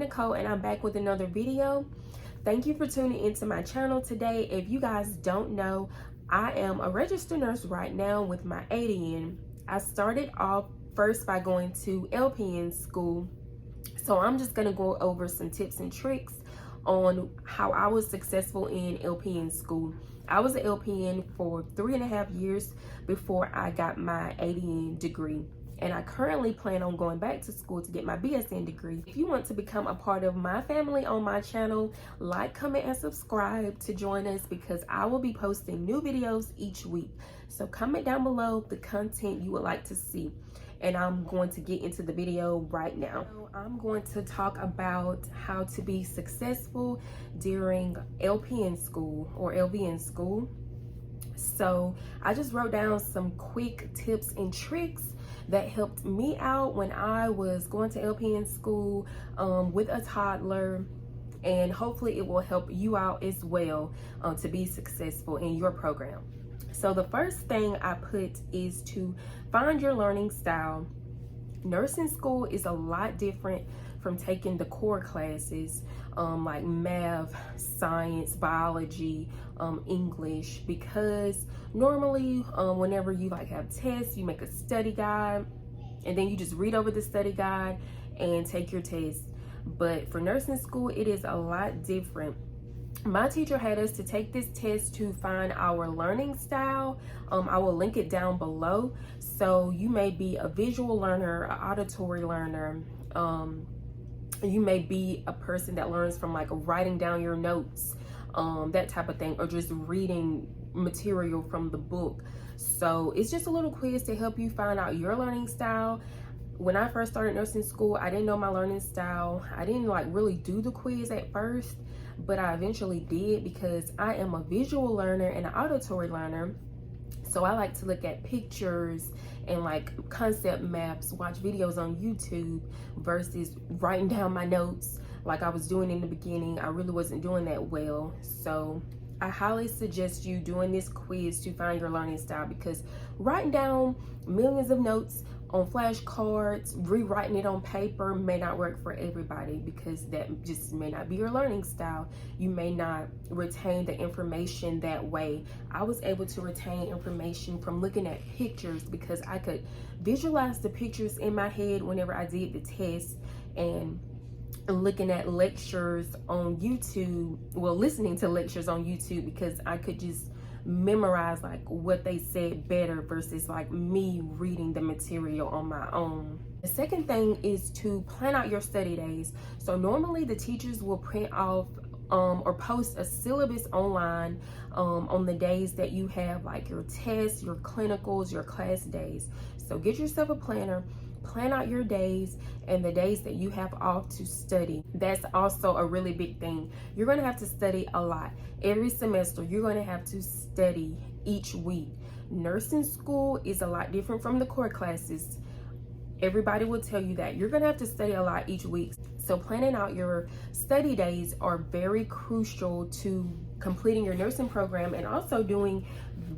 Nicole, and I'm back with another video. Thank you for tuning into my channel today. If you guys don't know, I am a registered nurse right now with my LVN. I started off first by going to LPN school. So I'm just gonna go over some tips and tricks on how I was successful in LPN school. I was an LPN for 3.5 years before I got my LVN degree. And I currently plan on going back to school to get my BSN degree. If you want to become a part of my family on my channel, like, comment, and subscribe to join us because I will be posting new videos each week. So comment down below the content you would like to see. And I'm going to get into the video right now. I'm going to talk about how to be successful during LPN school or LVN school. So I just wrote down some quick tips and tricks that helped me out when I was going to LPN school with a toddler, and hopefully it will help you out as well to be successful in your program. So the first thing I put is to find your learning style. Nursing school is a lot different from taking the core classes like math, science, biology, English, because normally whenever you have tests, you make a study guide and then you just read over the study guide and take your test. But for nursing school, it is a lot different. My teacher had us to take this test to find our learning style. I will link it down below. So you may be a visual learner, an auditory learner. You may be a person that learns from writing down your notes, that type of thing, or just reading material from the book. So it's just a little quiz to help you find out your learning style. When I first started nursing school, I didn't know my learning style. I didn't really do the quiz at first, but I eventually did because I am a visual learner and an auditory learner. So I like to look at pictures and concept maps, watch videos on YouTube versus writing down my notes like I was doing in the beginning. I really wasn't doing that well. So I highly suggest you doing this quiz to find your learning style, because writing down millions of notes on flashcards, rewriting it on paper may not work for everybody, because that just may not be your learning style. You may not retain the information that way. I was able to retain information from looking at pictures because I could visualize the pictures in my head whenever I did the test, and looking at lectures on YouTube, listening to lectures on YouTube, because I could just memorize what they said better versus me reading the material on my own. The second thing is to plan out your study days. So normally the teachers will print off or post a syllabus online on the days that you have your tests, your clinicals, your class days. So get yourself a planner, plan out your days and the days that you have off to study. That's also a really big thing. You're going to have to study a lot. Every semester, you're going to have to study each week. Nursing school is a lot different from the core classes. Everybody will tell you that. You're going to have to study a lot each week. So planning out your study days are very crucial to completing your nursing program and also doing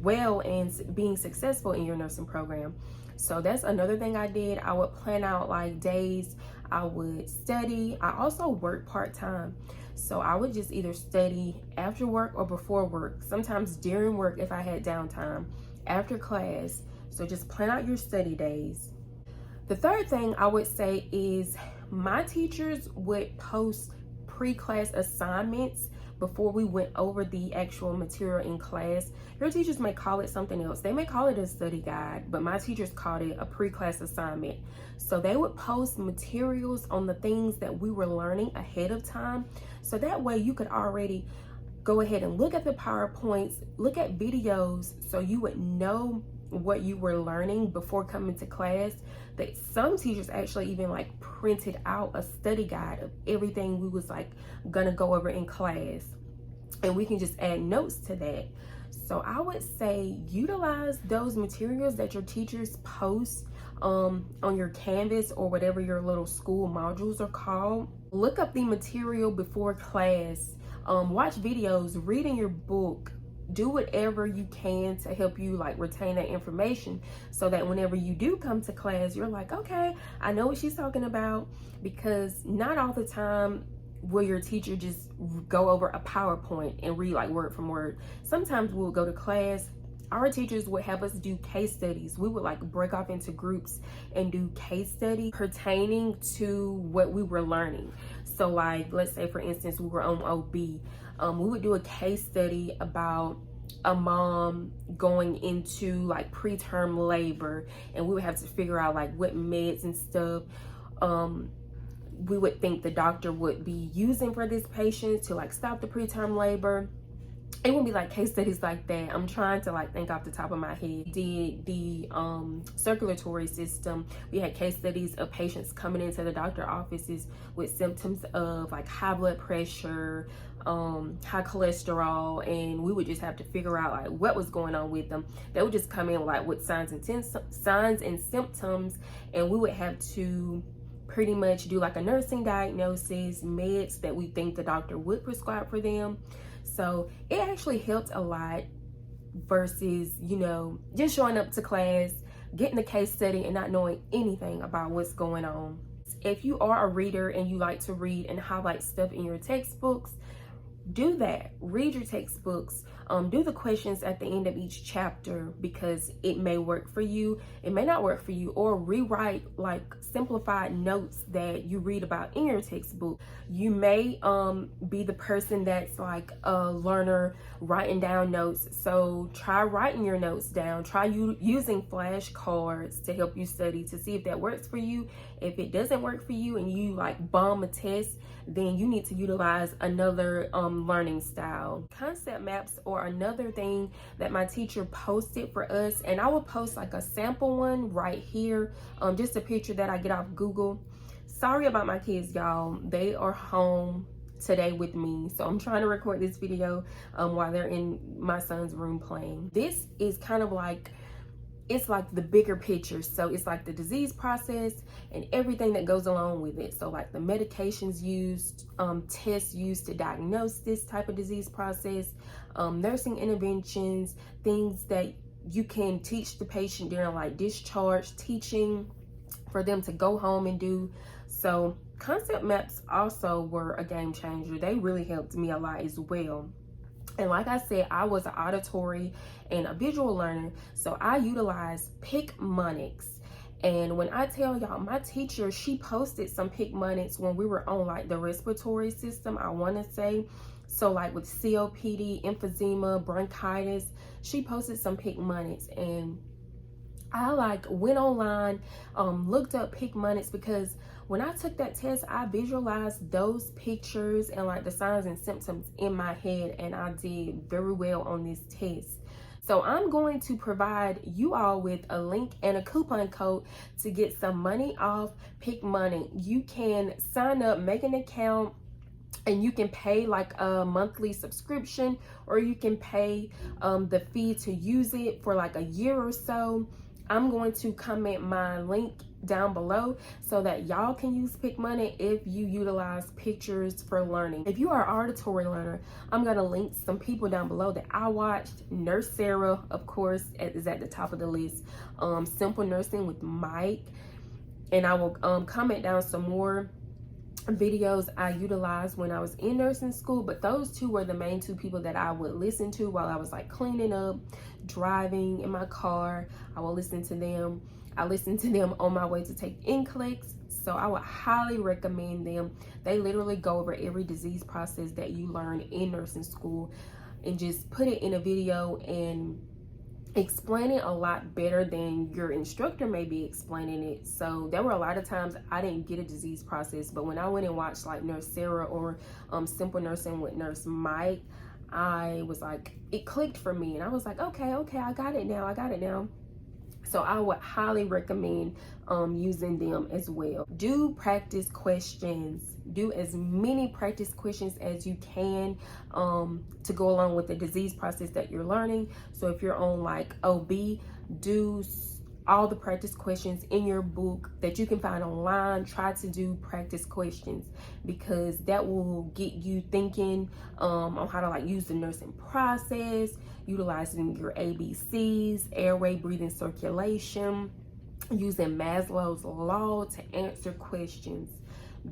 well and being successful in your nursing program. So that's another thing I did. I would plan out days I would study. I also work part-time. So I would just either study after work or before work, sometimes during work if I had downtime, after class. So just plan out your study days. The third thing I would say is my teachers would post pre-class assignments before we went over the actual material in class. Your teachers may call it something else. They may call it a study guide, but my teachers called it a pre-class assignment. So they would post materials on the things that we were learning ahead of time. So that way you could already go ahead and look at the PowerPoints, look at videos, so you would know what you were learning before coming to class. That some teachers actually even printed out a study guide of everything we was gonna go over in class, and we can just add notes to that. So I would say utilize those materials that your teachers post on your Canvas or whatever your little school modules are called. Look up the material before class, watch videos, read in your book, do whatever you can to help you like retain that information, so that whenever you do come to class, you're like, okay, I know what she's talking about. Because not all the time will your teacher just go over a PowerPoint and read like word from word. Sometimes we'll go to class, our teachers would have us do case studies. We would like break off into groups and do case studies pertaining to what we were learning. So like, let's say for instance, we were on OB. We would do a case study about a mom going into like preterm labor, and we would have to figure out like what meds and stuff we would think the doctor would be using for this patient to like stop the preterm labor. It wouldn't be like case studies like that. I'm trying to like think off the top of my head. The circulatory system, we had case studies of patients coming into the doctor offices with symptoms of like high blood pressure, high cholesterol, and we would just have to figure out like what was going on with them. They would just come in like with signs and symptoms, and we would have to pretty much do like a nursing diagnosis, meds that we think the doctor would prescribe for them. So it actually helped a lot versus, you know, just showing up to class, getting a case study and not knowing anything about what's going on. If you are a reader and you like to read and highlight stuff in your textbooks, do that. Read your textbooks. Do the questions at the end of each chapter, because it may work for you, it may not work for you. Or rewrite like simplified notes that you read about in your textbook. You may be the person that's like a learner writing down notes, so try writing your notes down. Try using flashcards to help you study, to see if that works for you. If it doesn't work for you and you like bomb a test, then you need to utilize another learning style. Concept maps are another thing that my teacher posted for us, and I will post like a sample one right here, just a picture that I get off Google. Sorry about my kids, y'all. They are home today with me, so I'm trying to record this video while they're in my son's room playing. This is kind of like, it's like the bigger picture. So it's like the disease process and everything that goes along with it. So like the medications used, tests used to diagnose this type of disease process, nursing interventions, things that you can teach the patient during like discharge, teaching for them to go home and do. So concept maps also were a game changer. They really helped me a lot as well. And like I said, I was an auditory and a visual learner, so I utilized Picmonics. And when I tell y'all, my teacher, she posted some Picmonics when we were on like the respiratory system, I want to say. So like with COPD, emphysema, bronchitis, she posted some Picmonics, and I like went online, looked up Picmonics, because when I took that test, I visualized those pictures and like the signs and symptoms in my head, and I did very well on this test. So I'm going to provide you all with a link and a coupon code to get some money off Picmonics. You can sign up, make an account, and you can pay like a monthly subscription, or you can pay the fee to use it for like a year or so. I'm going to comment my link down below so that y'all can use Picmonics if you utilize pictures for learning. If you are an auditory learner, I'm going to link some people down below that I watched. Nurse Sarah, of course, is at the top of the list. Simple Nursing with Mike. And I will comment down some more videos I utilized when I was in nursing school, but those two were the main two people that I would listen to while I was like cleaning up, driving in my car. I will listen to them. I listened to them on my way to take NCLEX, so I would highly recommend them. They literally go over every disease process that you learn in nursing school and just put it in a video and explain it a lot better than your instructor may be explaining it. So there were a lot of times I didn't get a disease process, but when I went and watched like Nurse Sarah or Simple Nursing with Nurse Mike, I was like, it clicked for me, and I was like, okay, I got it now. So I would highly recommend using them as well. Do practice questions. Do as many practice questions as you can to go along with the disease process that you're learning. So if you're on like OB, do all the practice questions in your book that you can find online. Try to do practice questions because that will get you thinking on how to like use the nursing process, utilizing your ABCs, airway, breathing, circulation, using Maslow's law to answer questions.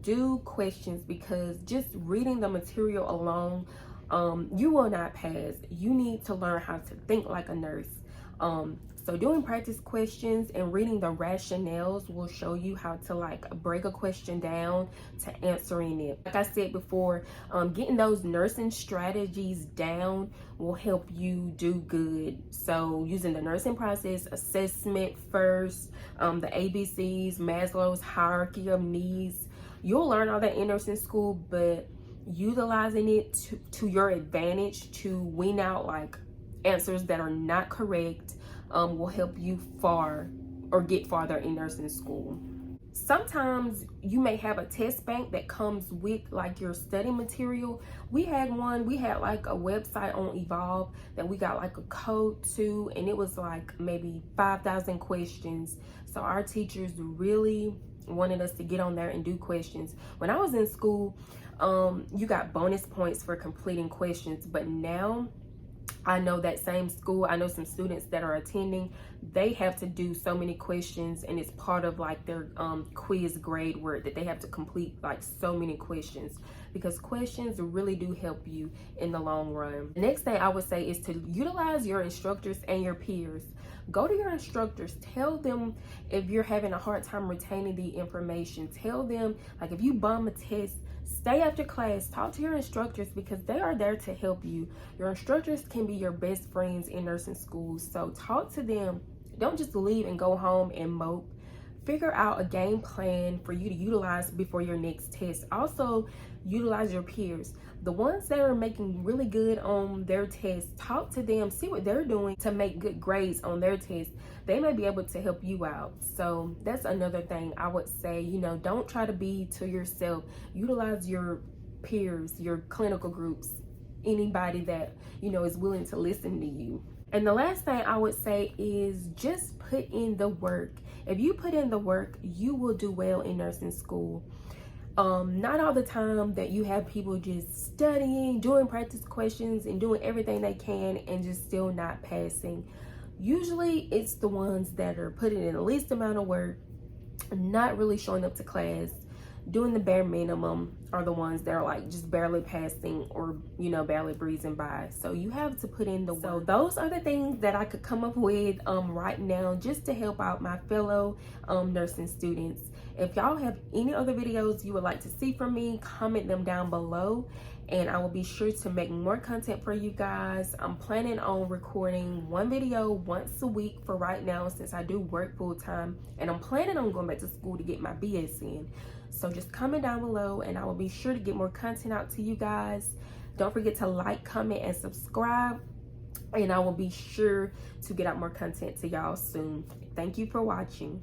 Do questions because just reading the material alone, you will not pass. You need to learn how to think like a nurse. So doing practice questions and reading the rationales will show you how to like break a question down to answering it. Like I said before, getting those nursing strategies down will help you do good. So using the nursing process, assessment first, the ABCs, Maslow's hierarchy of needs. You'll learn all that in nursing school, but utilizing it to your advantage to wean out like answers that are not correct will help you get farther in nursing school. Sometimes you may have a test bank that comes with like your study material. We had like a website on Evolve that we got like a code to, and it was like maybe 5,000 questions. So our teachers really wanted us to get on there and do questions. When I was in school, you got bonus points for completing questions, but now I know that same school, I know some students that are attending, they have to do so many questions, and it's part of like their quiz grade work that they have to complete like so many questions, because questions really do help you in the long run. The next thing I would say is to utilize your instructors and your peers. Go to your instructors, tell them if you're having a hard time retaining the information. Tell them like if you bum a test, stay after class, talk to your instructors because they are there to help you. Your instructors can be your best friends in nursing school, so talk to them. Don't just leave and go home and mope. Figure out a game plan for you to utilize before your next test. Also, utilize your peers. The ones that are making really good on their tests, talk to them, see what they're doing to make good grades on their tests. They may be able to help you out. So that's another thing I would say, don't try to be to yourself. Utilize your peers, your clinical groups, anybody that, is willing to listen to you. And the last thing I would say is just put in the work. If you put in the work, you will do well in nursing school. Not all the time that you have people just studying, doing practice questions and doing everything they can and just still not passing. Usually it's the ones that are putting in the least amount of work, not really showing up to class, doing the bare minimum, are the ones that are like just barely passing or barely breezing by. So you have to put in the work. So those are the things that I could come up with right now just to help out my fellow nursing students. If y'all have any other videos you would like to see from me, comment them down below and I will be sure to make more content for you guys. I'm planning on recording one video once a week for right now since I do work full time, and I'm planning on going back to school to get my BS in. So just comment down below and I will be sure to get more content out to you guys. Don't forget to like, comment, and subscribe, and I will be sure to get out more content to y'all soon. Thank you for watching.